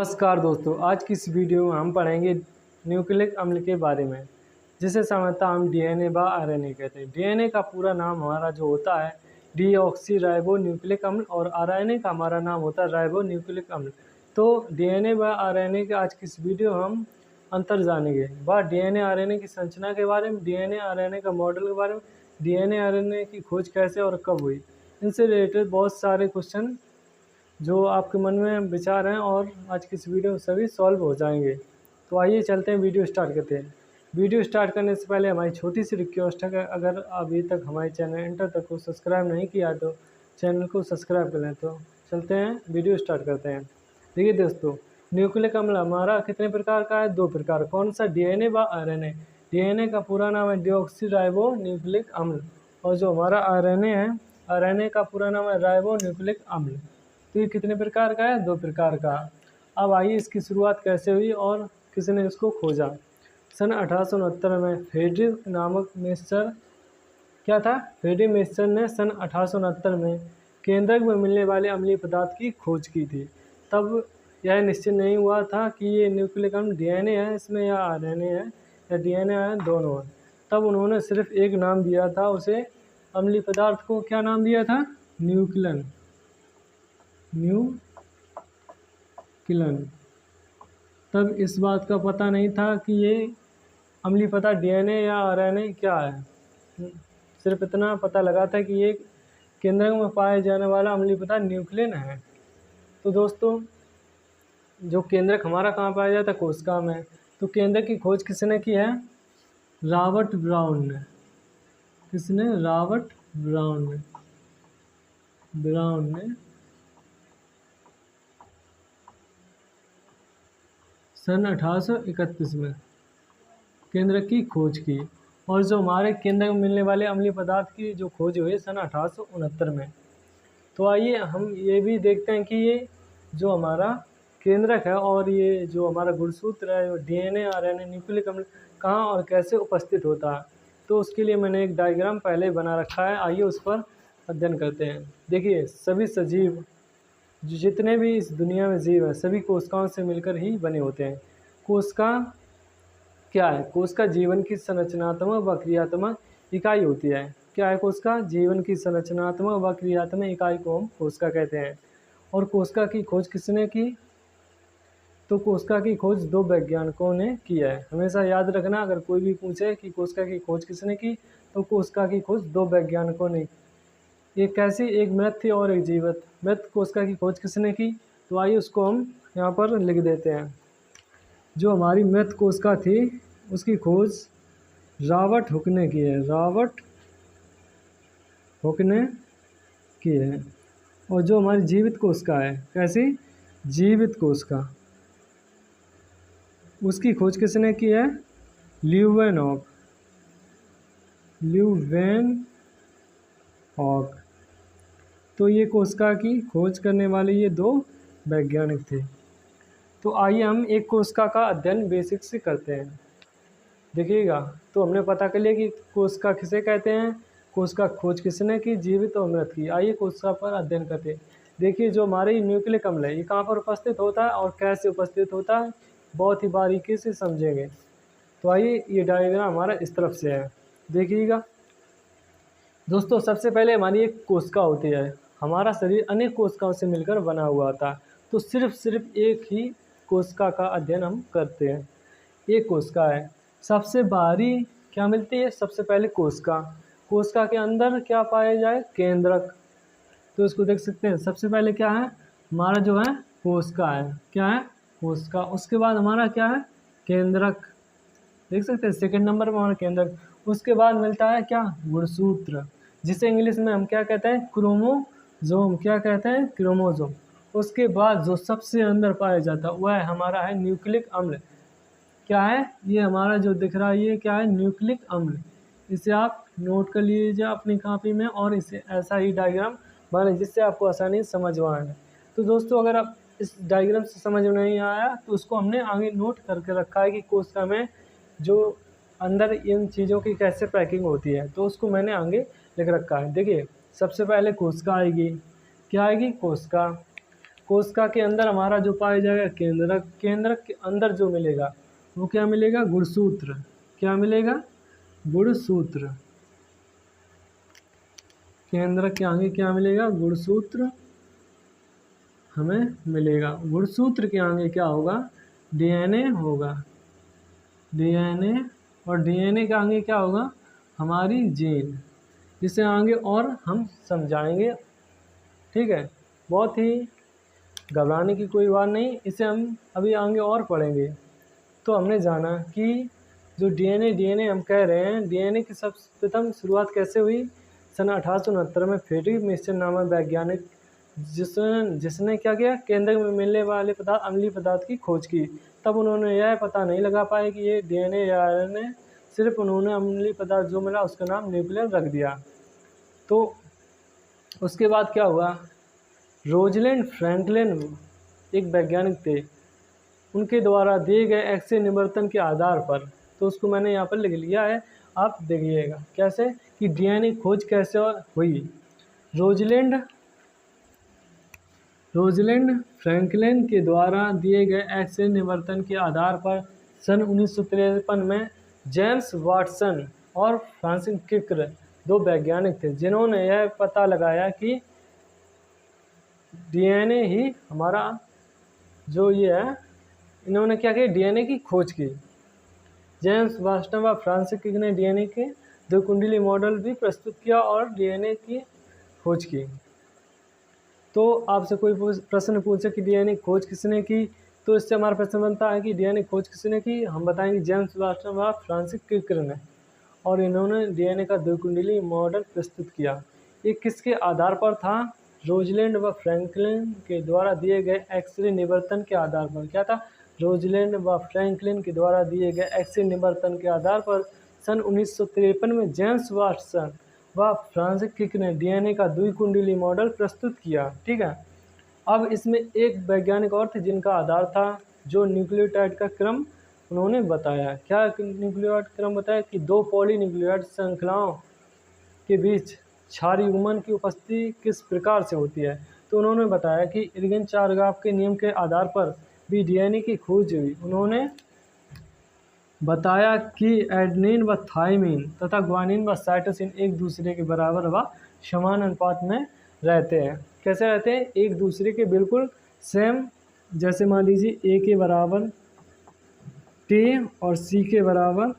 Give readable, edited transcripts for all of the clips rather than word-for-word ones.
नमस्कार दोस्तों, आज की इस वीडियो में हम पढ़ेंगे न्यूक्लिक अम्ल के बारे में, जिसे सामान्यतः हम डीएनए व आरएनए कहते हैं। डीएनए का पूरा नाम हमारा जो होता है डीऑक्सी राइबो न्यूक्लिक अम्ल और आरएनए का हमारा नाम होता है राइबो न्यूक्लिक अम्ल। तो डीएनए व आरएनए के आज की इस वीडियो हम अंतर जानेंगे व डीएनए आरएनए की संरचना के बारे में, डीएनए आरएनए का मॉडल के बारे में, डीएनए आरएनए की खोज कैसे और कब हुई, इनसे रिलेटेड बहुत सारे क्वेश्चन जो आपके मन में विचार हैं और आज की इस वीडियो में सभी सॉल्व हो जाएंगे। तो आइए चलते हैं, वीडियो स्टार्ट करते हैं। वीडियो स्टार्ट करने से पहले हमारी छोटी सी रिक्वेस्ट है कि अगर अभी तक हमारे चैनल इंटर तक को सब्सक्राइब नहीं किया तो चैनल को सब्सक्राइब कर लें। तो चलते हैं, वीडियो स्टार्ट करते हैं। देखिए दोस्तों, न्यूक्लिक अम्ल हमारा कितने प्रकार का है? 2 प्रकार। कौन सा? डीएनए व आरएनए। डीएनए का पूरा नाम है डीऑक्सी राइबो न्यूक्लिक अम्ल और जो हमारा आरएनए है, आरएनए का पूरा नाम है राइबो न्यूक्लिक अम्ल। तो ये कितने प्रकार का है? 2 प्रकार का। अब आइए इसकी शुरुआत कैसे हुई और किसने इसको खोजा। सन 1869 में फ्रेडरिक नामक मिस्टर क्या था? फ्रेडरिक मिस्टर ने सन 1869 में केंद्रक में मिलने वाले अम्लीय पदार्थ की खोज की थी। तब यह निश्चित नहीं हुआ था कि ये न्यूक्लिक अम्ल डीएनए है इसमें या आरएनए है या डीएनए है, दोनों है। तब उन्होंने सिर्फ एक नाम दिया था, उसे अम्लीय पदार्थ को क्या नाम दिया था? न्यूक्लिन। तब इस बात का पता नहीं था कि ये अम्लीय पदार्थ डीएनए या आरएनए क्या है। सिर्फ इतना पता लगा था कि ये केंद्रक में पाए जाने वाला अम्लीय पदार्थ न्यूक्लिन है। तो दोस्तों, जो केंद्रक हमारा कहाँ पाया जाता है? कोशिका में। तो केंद्रक की खोज किसने की है? रॉबर्ट ब्राउन ने। किसने? रॉबर्ट ब्राउन ने सन 1831 में केंद्रक की खोज की। और जो हमारे केंद्र में मिलने वाले अम्लीय पदार्थ की जो खोज हुई सन 1869 में। तो आइए हम ये भी देखते हैं कि ये जो हमारा केंद्रक है और ये जो हमारा गुणसूत्र है डीएनए आरएनए न्यूक्लिक अम्ल कहाँ और कैसे उपस्थित होता है। तो उसके लिए मैंने एक डायग्राम पहले बना रखा है, आइए उस पर अध्ययन करते हैं। देखिए, सभी सजीव जितने भी इस दुनिया में जीव हैं सभी कोशिकाओं से मिलकर ही बने होते हैं। कोशिका क्या है? कोशिका जीवन की संरचनात्मक व क्रियात्मक इकाई होती है। क्या है कोशिका? जीवन की संरचनात्मक व क्रियात्मक इकाई को हम कोशिका कहते हैं। और कोशिका की खोज किसने की? तो कोशिका की खोज 2 वैज्ञानिकों ने की है। हमेशा याद रखना, अगर कोई भी पूछे कि कोशिका की खोज किसने की, तो कोशिका की खोज 2 वैज्ञानिकों ने। एक कैसी? एक मृत थी और एक जीवित। मृत कोशिका की खोज किसने की? तो आइए उसको हम यहाँ पर लिख देते हैं। जो हमारी मृत कोशिका थी उसकी खोज रॉबर्ट हुक ने की है। रॉबर्ट हुक ने की है। और जो हमारी जीवित कोशिका है, कैसी? जीवित कोशिका, उसकी खोज किसने की है? ल्यूवेनहॉक। तो ये कोशिका की खोज करने वाले ये 2 वैज्ञानिक थे। तो आइए हम एक कोशिका का अध्ययन बेसिक से करते हैं। देखिएगा, तो हमने पता कर लिया कि कोशिका किसे कहते हैं, कोशिका खोज किसने की, जीवित और मृत की। आइए कोशिका पर अध्ययन करते हैं। देखिए, जो हमारे न्यूक्लिक अम्ल है ये कहाँ पर उपस्थित होता है और कैसे उपस्थित होता है, बहुत ही बारीकी से समझेंगे। तो आइए, ये डायग्राम हमारा इस तरफ से है, देखिएगा दोस्तों। सबसे पहले हमारी एक कोशिका होती है। हमारा शरीर अनेक कोशिकाओं से मिलकर बना हुआ था, तो सिर्फ एक ही कोशिका का अध्ययन हम करते हैं। एक कोशिका है, सबसे बाहरी क्या मिलती है? सबसे पहले कोशिका। कोशिका के अंदर क्या पाया जाए? केंद्रक। तो इसको देख सकते हैं, सबसे पहले क्या है? हमारा जो है कोशिका है। क्या है? कोशिका। उसके बाद हमारा क्या है? केंद्रक। देख सकते हैं, सेकंड नंबर पर हमारा केंद्रक। उसके बाद मिलता है क्या? गुणसूत्र, जिसे इंग्लिश में हम क्या कहते हैं? क्रोमोसोम। क्या कहते हैं? क्रोमोसोम। उसके बाद जो सबसे अंदर पाया जाता है वह हमारा है न्यूक्लिक अम्ल। क्या है? ये हमारा जो दिख रहा है ये क्या है? न्यूक्लिक अम्ल। इसे आप नोट कर लीजिए अपनी कॉपी में और इसे ऐसा ही डायग्राम बनाए जिससे आपको आसानी से समझ में आए। तो दोस्तों, अगर आप इस डायग्राम से समझ में नहीं आया तो उसको हमने आगे नोट करके रखा है कि कोशिका में जो अंदर इन चीज़ों की कैसे पैकिंग होती है, तो उसको मैंने आगे लिख रखा है। देखिए, सबसे पहले कोशिका आएगी। क्या आएगी? कोशिका। कोशिका के अंदर हमारा जो पाया जाएगा केंद्रक, केंद्रक के अंदर जो मिलेगा वो क्या मिलेगा, गुणसूत्र। क्या मिलेगा, गुणसूत्र। केंद्रक के आगे क्या मिलेगा, गुणसूत्र हमें मिलेगा। गुणसूत्र के आगे क्या होगा, डीएनए होगा, डीएनए। और डीएनए के आगे क्या होगा, हमारी जीन। जिसे आगे और हम समझाएंगे, ठीक है। बहुत ही घबराने की कोई बात नहीं, इसे हम अभी आगे और पढ़ेंगे। तो हमने जाना कि जो डीएनए हम कह रहे हैं, डीएनए की सर्वप्रथम शुरुआत कैसे हुई, सन 1869 में फ्रेडरिक मिशन नामक वैज्ञानिक जिसने क्या किया, केंद्र में मिलने वाले पदार्थ, अम्लीय पदार्थ की खोज की। तब उन्होंने यह पता नहीं लगा पाए कि ये डीएनए या आरएनए, सिर्फ उन्होंने अम्लीय पदार्थ जो मिला उसका नाम न्यूक्लियर रख दिया। तो उसके बाद क्या हुआ, रोजलैंड फ्रैंकलिन एक वैज्ञानिक थे, उनके द्वारा दिए गए एक्स-रे निवर्तन के आधार पर, तो उसको मैंने यहाँ पर लिख लिया है, आप देखिएगा कैसे कि डीएनए खोज कैसे हुई। रोजलैंड फ्रैंकलिन के द्वारा दिए गए एक्स-रे निवर्तन के आधार पर सन 1953 में जेम्स वाटसन और फ्रांसिस क्रिक दो वैज्ञानिक थे, जिन्होंने यह पता लगाया कि डीएनए ही हमारा जो ये है, इन्होंने क्या किया, डीएनए की खोज की। जेम्स वाटसन व फ्रांसिस क्रिक ने डीएनए के दो कुंडली मॉडल भी प्रस्तुत किया और डीएनए की खोज की। तो आपसे कोई प्रश्न पूछे कि डीएनए खोज किसने की, तो इससे हमारा प्रश्न बनता है कि डीएनए खोज किसने की, हम बताएंगे जेम्स वाटसन व फ्रांसिस क्रिक ने, और इन्होंने डीएनए का दो कुंडली मॉडल प्रस्तुत किया। ये किसके आधार पर था, रोजलैंड व फ्रैंकलिन के द्वारा दिए गए एक्स-रे निवर्तन के आधार पर। क्या था, रोजलैंड व फ्रैंकलिन के द्वारा दिए गए एक्स-रे निवर्तन के आधार पर सन 1953 में जेम्स वाटसन व फ्रांसिस क्रिक ने डीएनए का द्विकुंडली मॉडल प्रस्तुत किया, ठीक है। अब इसमें एक वैज्ञानिक और थे जिनका आधार था, जो न्यूक्लियोटाइड का क्रम उन्होंने बताया। क्या न्यूक्लियोटाइड क्रम बताया कि दो पॉलीन्यूक्लियोटाइड श्रृंखलाओं के बीच क्षारीय युग्मन की उपस्थिति किस प्रकार से होती है। तो उन्होंने बताया कि इर्विन-चारगाफ के नियम के आधार पर भी डीएनए की खोज हुई। उन्होंने बताया कि एडेनिन व थाइमिन तथा ग्वानिन व साइटोसिन एक दूसरे के बराबर व समान अनुपात में रहते हैं। कैसे रहते हैं, एक दूसरे के बिल्कुल सेम। जैसे मान लीजिए ए के बराबर टी और सी के बराबर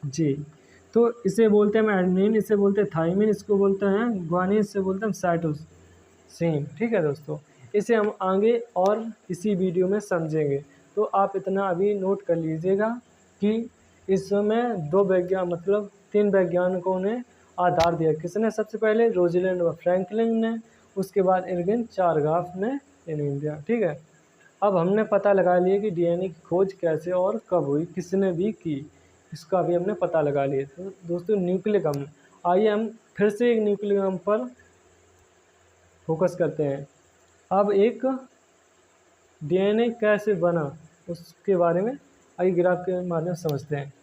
जी, तो इसे बोलते हैं एडेनिन, इसे बोलते हैं थाइमिन, इसको बोलते हैं ग्वानिन, इसे बोलते हैं साइटोसिन, ठीक है दोस्तों। इसे हम आगे और इसी वीडियो में समझेंगे। तो आप इतना अभी नोट कर लीजिएगा कि इस समय तीन वैज्ञानिकों ने आधार दिया। किसने, सबसे पहले रोजलैंड व फ्रैंकलिन ने, उसके बाद इर्विन-चारगाफ ने इन्हें दिया, ठीक है। अब हमने पता लगा लिया कि डीएनए की खोज कैसे और कब हुई, किसने भी की, इसका भी हमने पता लगा लिया। तो दोस्तों न्यूक्लिक अम्ल, आइए हम फिर से एक न्यूक्लिक अम्ल पर फोकस करते हैं। अब एक डीएनए कैसे बना उसके बारे में आइए ग्राफ के माध्यम से समझते हैं।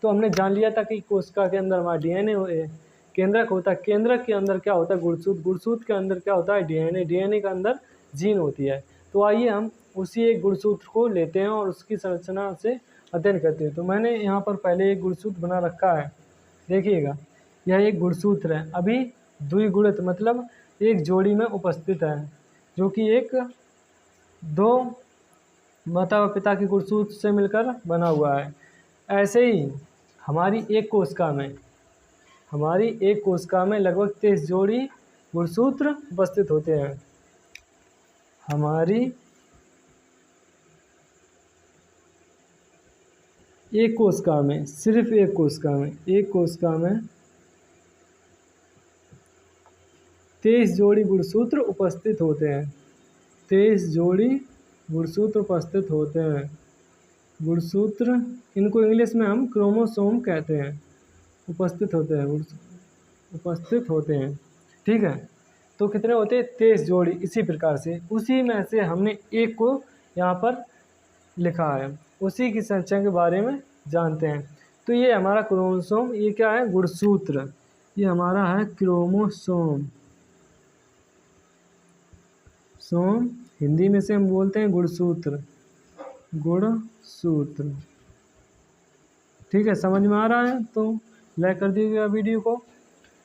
तो हमने जान लिया था कि कोशिका के अंदर हमारा डीएनए केंद्रक होता है, केंद्रक के अंदर क्या होता है, गुणसूत्र, गुणसूत्र के अंदर क्या होता है, डीएनए, डीएनए के अंदर जीन होती है। तो आइए हम उसी एक गुणसूत्र को लेते हैं और उसकी संरचना से अध्ययन करते हैं। तो मैंने यहाँ पर पहले एक गुणसूत्र बना रखा है, देखिएगा, यह एक गुणसूत्र है। अभी द्विगुणित मतलब एक जोड़ी में उपस्थित है, जो कि एक दो माता व पिता के गुणसूत्र से मिलकर बना हुआ है। ऐसे ही हमारी एक कोशिका में लगभग 23 जोड़ी गुणसूत्र उपस्थित होते हैं। हमारी एक कोशिका में, सिर्फ एक कोशिका में 23 जोड़ी गुणसूत्र उपस्थित होते हैं। 23 जोड़ी गुणसूत्र उपस्थित होते हैं। गुणसूत्र, इनको इंग्लिश में हम क्रोमोसोम कहते हैं, उपस्थित होते हैं, ठीक है। तो कितने होते हैं, 23 जोड़ी। इसी प्रकार से उसी में से हमने एक को यहाँ पर लिखा है, उसी की संरचना के बारे में जानते हैं। तो ये हमारा क्रोमोसोम, ये क्या है, गुणसूत्र, ये हमारा है क्रोमोसोम, सोम, हिंदी में से हम बोलते हैं गुणसूत्र, गुणसूत्र। ठीक है, समझ में आ रहा है तो लाइक कर दीजिएगा वीडियो को।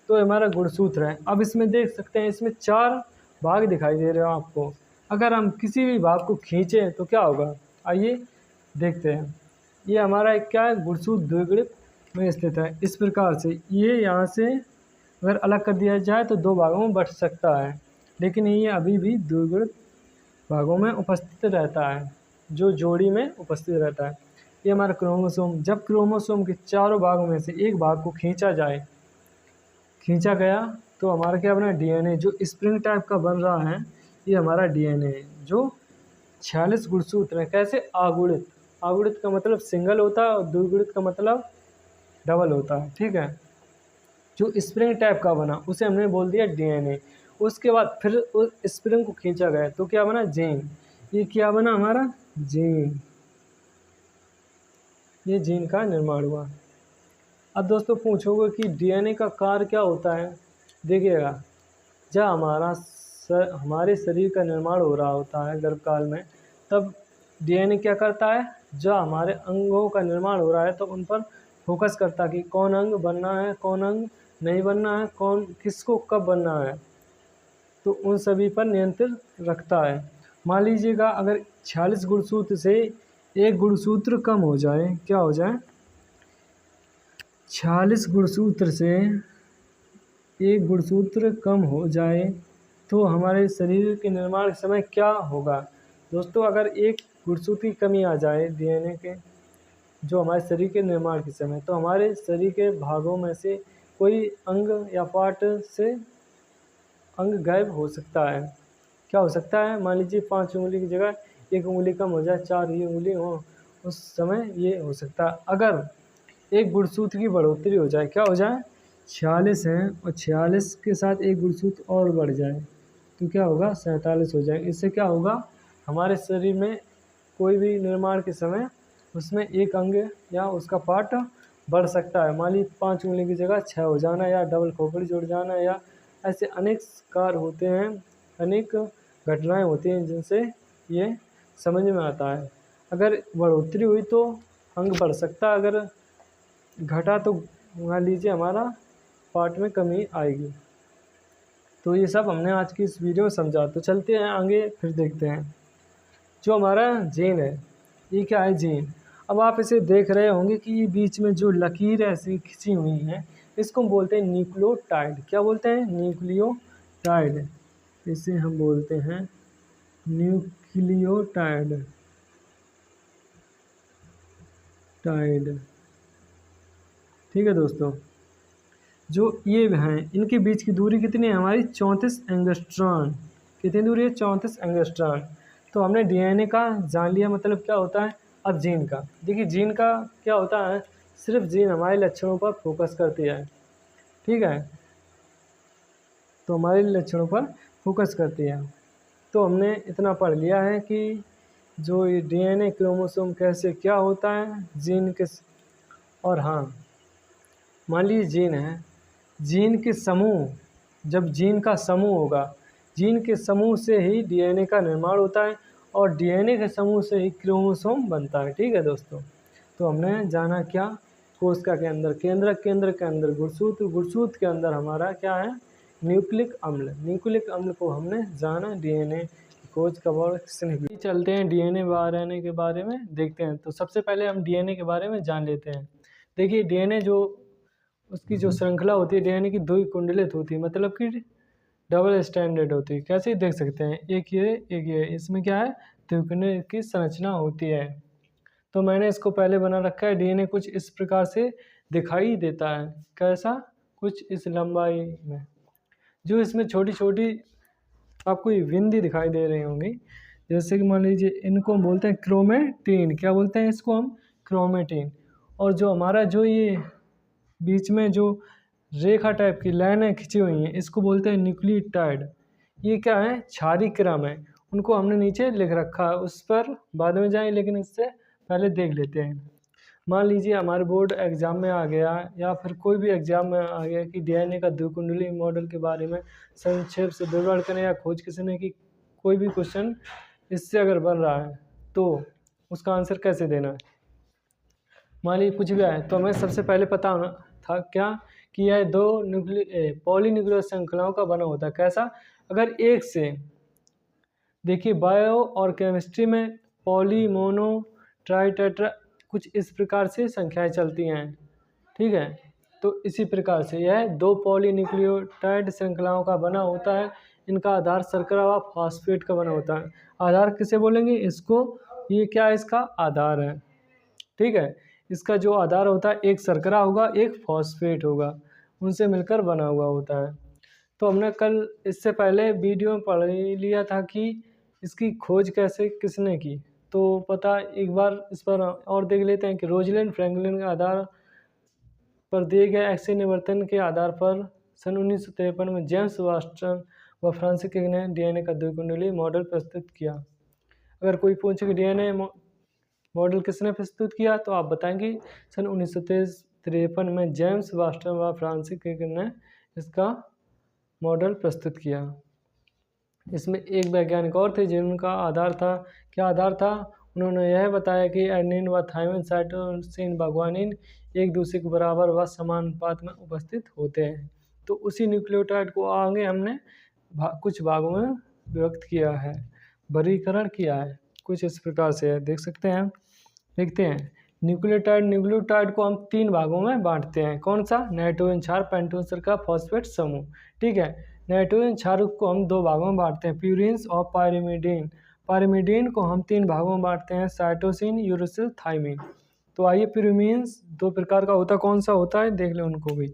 तो हमारा गुणसूत्र है। अब इसमें देख सकते हैं, इसमें 4 भाग दिखाई दे रहे हो आपको। अगर हम किसी भी भाग को खींचें तो क्या होगा, आइए देखते हैं। ये हमारा एक क्या है, गुणसूत्र द्विगुणित में स्थित है। इस प्रकार से ये यहाँ से अगर अलग कर दिया जाए तो 2 भागों में बंट सकता है, लेकिन ये अभी भी द्विगुणित भागों में उपस्थित रहता है, जो जोड़ी में उपस्थित रहता है। ये हमारा क्रोमोसोम, जब क्रोमोसोम के चारों भागों में से एक भाग को खींचा गया तो हमारा क्या बना, डीएनए, जो स्प्रिंग टाइप का बन रहा है। ये हमारा डीएनए है, जो 46 गुणसूत्र है। कैसे, अगुणित, अगुणित का मतलब सिंगल होता है और द्विगुणित का मतलब डबल होता है। ठीक है, जो स्प्रिंग टाइप का बना उसे हमने बोल दिया डीएनए। उसके बाद फिर उस स्प्रिंग को खींचा गया तो क्या बना, जीन। ये क्या बना हमारा, जीन। ये जीन का निर्माण हुआ। अब दोस्तों पूछोगे कि डीएनए का कार्य क्या होता है। देखिएगा, जब हमारे शरीर का निर्माण हो रहा होता है गर्भकाल में, तब डीएनए क्या करता है, जब हमारे अंगों का निर्माण हो रहा है तो उन पर फोकस करता है कि कौन अंग बनना है, कौन अंग नहीं बनना है, कौन किसको कब बनना है, तो उन सभी पर नियंत्रण रखता है। मान लीजिएगा अगर 46 गुणसूत्र से एक गुणसूत्र कम हो जाए, क्या हो जाए, 46 गुणसूत्र से एक गुणसूत्र कम हो जाए तो हमारे शरीर के निर्माण के समय क्या होगा। दोस्तों, अगर एक गुणसूत्र की कमी आ जाए डीएनए के, जो हमारे शरीर के निर्माण के समय, तो हमारे शरीर के भागों में से कोई अंग या पार्ट से अंग गायब हो सकता है। क्या हो सकता है, मान लीजिए 5 उंगली की जगह 1 उंगली कम हो जाए, 4 ही उंगली हो, उस समय ये हो सकता है। अगर एक गुणसूत्र की बढ़ोतरी हो जाए, क्या हो जाए, 46 है और 46 के साथ एक गुणसूत्र और बढ़ जाए तो क्या होगा, 47 हो जाए। इससे क्या होगा, हमारे शरीर में कोई भी निर्माण के समय उसमें एक अंग या उसका पार्ट बढ़ सकता है। मान लीजिए 5 उंगली की जगह 6 हो जाना, या डबल खोपड़ी जुड़ जाना, या ऐसे अनेक कार्य होते हैं, अनेक घटनाएं होती हैं जिनसे ये समझ में आता है। अगर बढ़ोतरी हुई तो अंग बढ़ सकता है, अगर घटा तो मान लीजिए हमारा पार्ट में कमी आएगी। तो ये सब हमने आज की इस वीडियो में समझा। तो चलते हैं आगे, फिर देखते हैं जो हमारा जीन है। ये क्या है, जीन। अब आप इसे देख रहे होंगे कि ये बीच में जो लकीर ऐसी खिंची हुई है, इसको हम बोलते हैं न्यूक्लियोटाइड। क्या बोलते हैं, न्यूक्लियोटाइड। इसे हम बोलते हैं न्यूक्लियोटाइड, ठीक है दोस्तों। जो ये हैं, इनके बीच की दूरी कितनी है हमारी, 34 एंगस्ट्रॉन। कितनी दूरी है, 34 एंगस्ट्रॉन। तो हमने डीएनए का जान लिया, मतलब क्या होता है। अब जीन का देखिए, जीन का क्या होता है, सिर्फ जीन हमारे लक्षणों पर फोकस करती है। ठीक है, तो हमारे लक्षणों पर फोकस करती है। तो हमने इतना पढ़ लिया है कि जो ये डीएनए क्रोमोसोम कैसे क्या होता है, जीन के। और हाँ, मान लीजिए जीन है, जीन के समूह, जब जीन का समूह होगा, जीन के समूह से ही डीएनए का निर्माण होता है और डीएनए के समूह से ही क्रोमोसोम बनता है। ठीक है दोस्तों, तो हमने जाना क्या, कोशिका के अंदर केंद्रक, केंद्र के अंदर गुणसूत्र, गुणसूत्र के अंदर हमारा क्या है, न्यूक्लिक अम्ल। न्यूक्लिक अम्ल को हमने जाना, डीएनए की खोज कब और किसने की। चलते हैं डीएनए आरएनए के बारे में देखते हैं। तो सबसे पहले हम डीएनए के बारे में जान लेते हैं। देखिए, डीएनए जो उसकी जो श्रृंखला होती है, डीएनए की 2 कुंडलित होती है, मतलब कि डबल स्टैंडर्ड होती है। कैसे देख सकते हैं, एक ये, इसमें क्या है, द्विकुंडल की संरचना होती है। तो मैंने इसको पहले बना रखा है। डीएनए कुछ इस प्रकार से दिखाई देता है। कैसा, कुछ इस लंबाई में, जो इसमें छोटी छोटी आपको ये बिंदी दिखाई दे रही होंगी। जैसे कि मान लीजिए, इनको हम बोलते हैं क्रोमेटिन। क्या बोलते हैं इसको हम, क्रोमेटिन। और जो हमारा जो ये बीच में जो रेखा टाइप की लाइनें खिंची हुई हैं, इसको बोलते हैं न्यूक्लियोटाइड। ये क्या है, क्षारीय क्रम है। उनको हमने नीचे लिख रखा है, उस पर बाद में जाएं, लेकिन इससे पहले देख लेते हैं। मान लीजिए हमारे बोर्ड एग्जाम में आ गया, या फिर कोई भी एग्जाम में आ गया कि डीएनए का द्विकुंडली मॉडल के बारे में संक्षेप से विवरण करें या खोज किसी ने की कोई भी क्वेश्चन इससे अगर बन रहा है तो उसका आंसर कैसे देना है। मान लीजिए कुछ भी आए तो हमें सबसे पहले पता होना था क्या कि यह दो पॉलीन्यूक्लियर श्रृंखलाओं का बना होता है। कैसा? अगर एक से देखिए बायो और केमिस्ट्री में पॉली, मोनो, ट्राई, टेट्रा कुछ इस प्रकार से संख्याएं चलती हैं, ठीक है। तो इसी प्रकार से यह दो पॉलीन्यूक्लियोटाइड श्रृंखलाओं का बना होता है। इनका आधार शर्करा व फॉस्फेट का बना होता है। आधार किसे बोलेंगे? इसको, ये क्या है? इसका आधार है, ठीक है। इसका जो आधार होता है एक शर्करा होगा, एक फॉस्फेट होगा, उनसे मिलकर बना हुआ होता है। तो हमने कल इससे पहले वीडियो में पढ़ लिया था कि इसकी खोज कैसे किसने की। तो पता एक बार इस पर और देख लेते हैं कि रोजलिन फ्रैंकलिन के आधार पर दिए गए एक्स निवर्तन के आधार पर सन 1953 में जेम्स वाटसन व फ्रांसिस क्रिक ने डीएनए का द्विकुंडलीय मॉडल प्रस्तुत किया। अगर कोई पूछे कि डीएनए मॉडल किसने प्रस्तुत किया तो आप बताएंगे सन 1953 में जेम्स वाटसन व फ्रांसिस क्रिक ने इसका मॉडल प्रस्तुत किया। इसमें एक वैज्ञानिक और थे जिनका आधार था, क्या आधार था? उन्होंने यह बताया कि एडेनिन व थायमिन, साइटोसिन व ग्वानिन एक दूसरे के बराबर व समान अनुपात में उपस्थित होते हैं। तो उसी न्यूक्लियोटाइड को आगे हमने कुछ भागों में विभक्त किया है, वर्गीकरण किया है, कुछ इस प्रकार से है, देख सकते हैं। देखते हैं न्यूक्लियोटाइड को हम 3 भागों में बांटते हैं। कौन सा? नाइट्रोजन क्षार, पेंटोन शर्करा, फॉस्फेट समूह, ठीक है। नाइट्रोजन क्षार को हम 2 भागों में बांटते हैं, प्यूरिन्स और पायरिमिडीन। पायरिमिडीन को हम 3 भागों में बांटते हैं, साइटोसिन, यूरेसिल, थाइमिन। तो आइए प्यूरिन्स 2 प्रकार का होता है, कौन सा होता है देख लें उनको भी।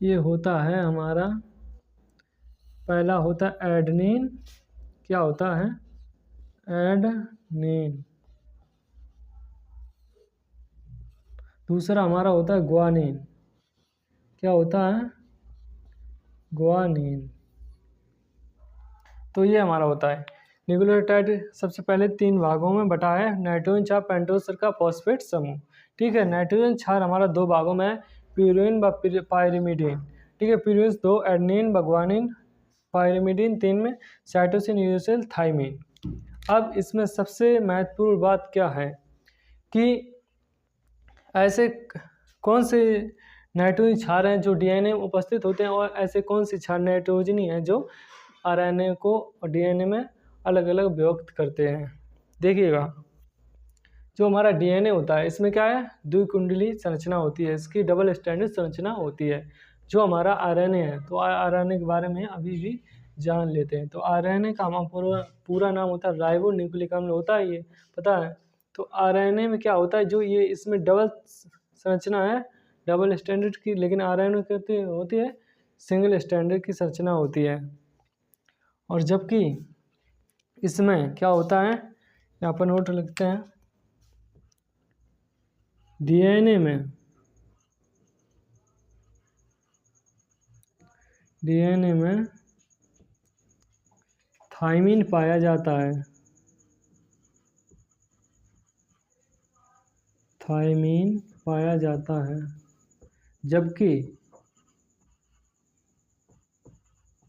ये होता है हमारा, पहला होता है एडेनिन, क्या होता है? एडेनिन। दूसरा हमारा होता है ग्वानिन, क्या होता है? ग्वानिन। तो ये हमारा होता है न्यूक्लियोटाइड। सबसे पहले 3 भागों में बटा है, नाइट्रोजन क्षार, पेंटोन शर्करा, फॉस्फेट समूह, ठीक है। नाइट्रोजन क्षार हमारा 2 भागों में है, प्यूरिन व पायरिमिडीन, ठीक है। प्यूरिन 2, एडेनिन व ग्वानिन, पायरिमिडीन 3 में साइटोसिन, यूरेसिल, थाइमिन। अब इसमें सबसे महत्वपूर्ण बात क्या है कि ऐसे कौन से नाइट्रोजन क्षार हैं जो डीएनए में उपस्थित होते हैं और ऐसे कौन से क्षार नाइट्रोजनी हैं जो आरएनए को और डीएनए में अलग अलग विभक्त करते हैं। देखिएगा, जो हमारा डीएनए होता है इसमें क्या है? द्विकुंडलीय संरचना होती है, इसकी डबल स्टैंडर्ड संरचना होती है। जो हमारा आरएनए है, तो आरएनए के बारे में अभी भी जान लेते हैं। तो आरएनए का हमारा पूरा नाम होता है राइबो न्यूक्लिक अम्ल होता है, ये पता है। तो आरएनए में क्या होता है, जो ये इसमें डबल संरचना है, डबल स्टैंडर्ड की, लेकिन आरएनए कहते होती है सिंगल स्टैंडर्ड की संरचना होती है। और जबकि इसमें क्या होता है, यहाँ पर नोट लिखते हैं, डीएनए में थाइमिन पाया जाता है, थाइमिन पाया जाता है, जबकि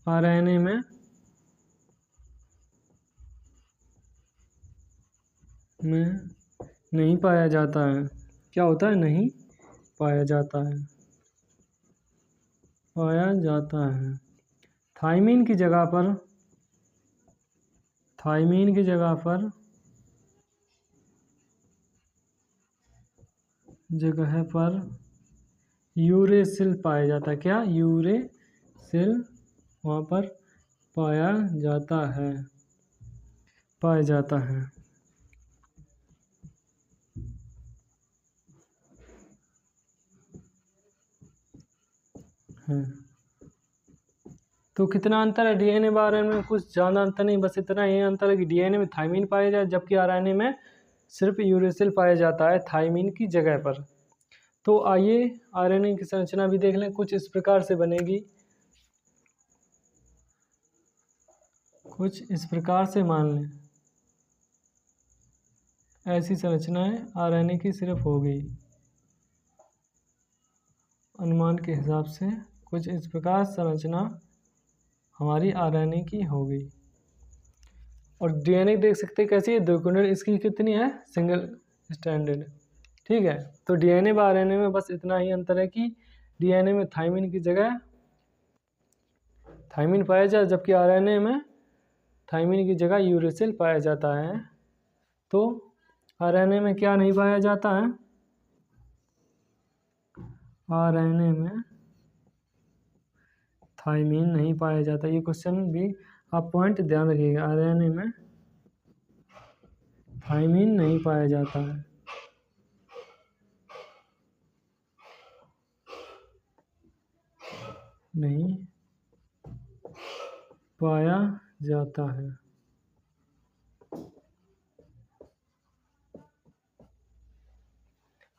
आरएनए में नहीं पाया जाता है। क्या होता है? नहीं पाया जाता है, पाया जाता है। थाइमिन की जगह पर यूरेसिल पाया जाता है। क्या? यूरेसिल वहाँ पर पाया जाता है। तो कितना अंतर है डीएनए बारे में? कुछ ज़्यादा अंतर नहीं, बस इतना ही अंतर है कि डीएनए में थाइमिन पाया जाए, जबकि आरएनए में सिर्फ यूरेसिल पाया जाता है थाइमिन की जगह पर। तो आइए आरएनए की संरचना भी देख लें, कुछ इस प्रकार से बनेगी, कुछ इस प्रकार से मान लें, ऐसी संरचनाएं आरएनए की सिर्फ हो गई। अनुमान के हिसाब से कुछ इस प्रकार संरचना हमारी आरएनए की हो गई। और डीएनए देख सकते हैं कैसी है, द्विकुंडल, इसकी कितनी है, सिंगल स्टैंडर्ड। ठीक है, तो डीएनए व आरएनए में बस इतना ही अंतर है कि डीएनए में थाइमिन की जगह थाइमिन पाया जाए, जबकि आरएनए में थाइमिन की जगह यूरेसिल पाया जाता है। तो आरएनए में क्या नहीं पाया जाता है, आरएनए में थाइमिन नहीं पाया जाता। ये क्वेश्चन भी आप पॉइंट ध्यान रखिएगा, आरएनए में थाइमिन नहीं पाया जाता है। नहीं पाया जाता है।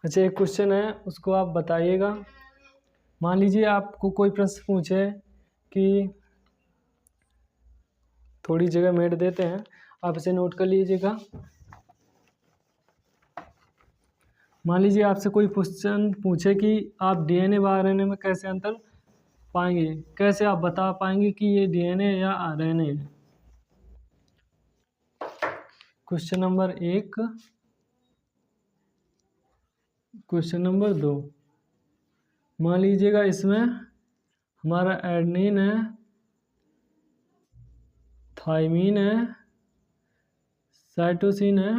अच्छा, एक क्वेश्चन है, उसको आप बताइएगा। मान लीजिए आपको कोई प्रश्न पूछे कि थोड़ी जगह मेट देते हैं, आप इसे नोट कर लीजिएगा। मान लीजिए आपसे कोई क्वेश्चन पूछे कि आप डीएनए व आरएनए में कैसे अंतर पाएंगे, कैसे आप बता पाएंगे कि ये डीएनए या आरएनए है। क्वेश्चन नंबर 1, क्वेश्चन नंबर 2, मान लीजिएगा इसमें हमारा एडेनिन है, थाइमीन है, साइटोसिन है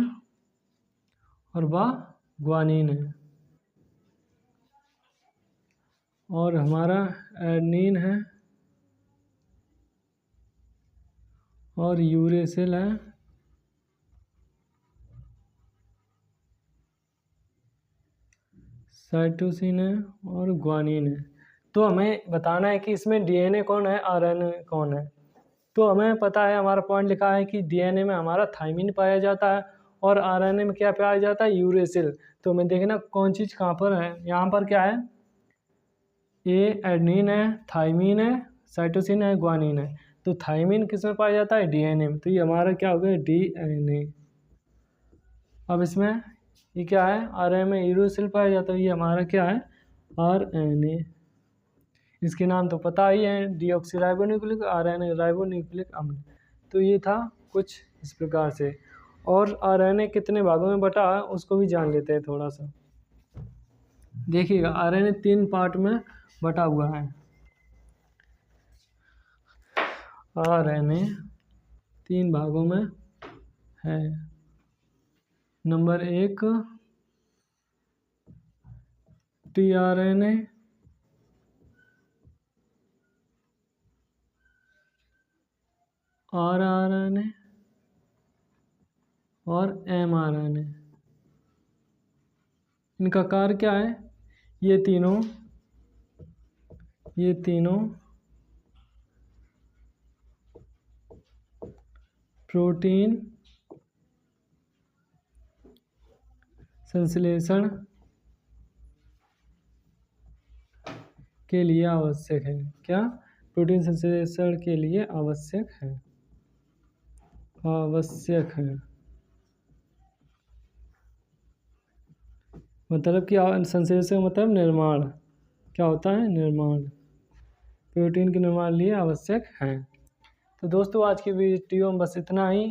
और ग्वानिन है। और हमारा एडेनिन है और यूरेसिल है, साइटोसिन है और ग्वानिन है। तो हमें बताना है कि इसमें डीएनए कौन है, आरएनए कौन है। तो हमें पता है, हमारा पॉइंट लिखा है कि डीएनए में हमारा थाइमिन पाया जाता है और आरएनए में क्या पाया जाता है, यूरेसिल। तो हमें देखना कौन चीज़ कहाँ पर है। यहाँ पर क्या है, ए एडेनिन है, थाइमीन है, साइटोसिन है, ग्वानिन है। तो थाइमीन किस में पाया जाता है, डीएनए में। तो ये हमारा क्या हो गया, डीएनए। अब इसमें ये क्या है, आरएनए में यूरेसिल पाया जाता है, ये हमारा क्या है, आरएनए। इसके नाम तो पता ही है, डीऑक्सीराइबोन्यूक्लिक, आरएनए राइबोन्यूक्लिक अम्ल। तो ये था कुछ इस प्रकार से। और आरएनए कितने भागों में बटा है उसको भी जान लेते हैं थोड़ा सा। देखिएगा, आरएनए 3 पार्ट में बटा हुआ है। आरएनए 3 भागों में है। नंबर 1 टीआरएनए, आरआरएनए और एमआरएनए। इनका कार्य क्या है, ये तीनों प्रोटीन संश्लेषण के लिए आवश्यक है। क्या, प्रोटीन संश्लेषण के लिए आवश्यक है, मतलब कि संश्लेषण मतलब निर्माण, क्या होता है, निर्माण, प्रोटीन के निर्माण लिए आवश्यक है। तो दोस्तों आज की वीडियो में बस इतना ही।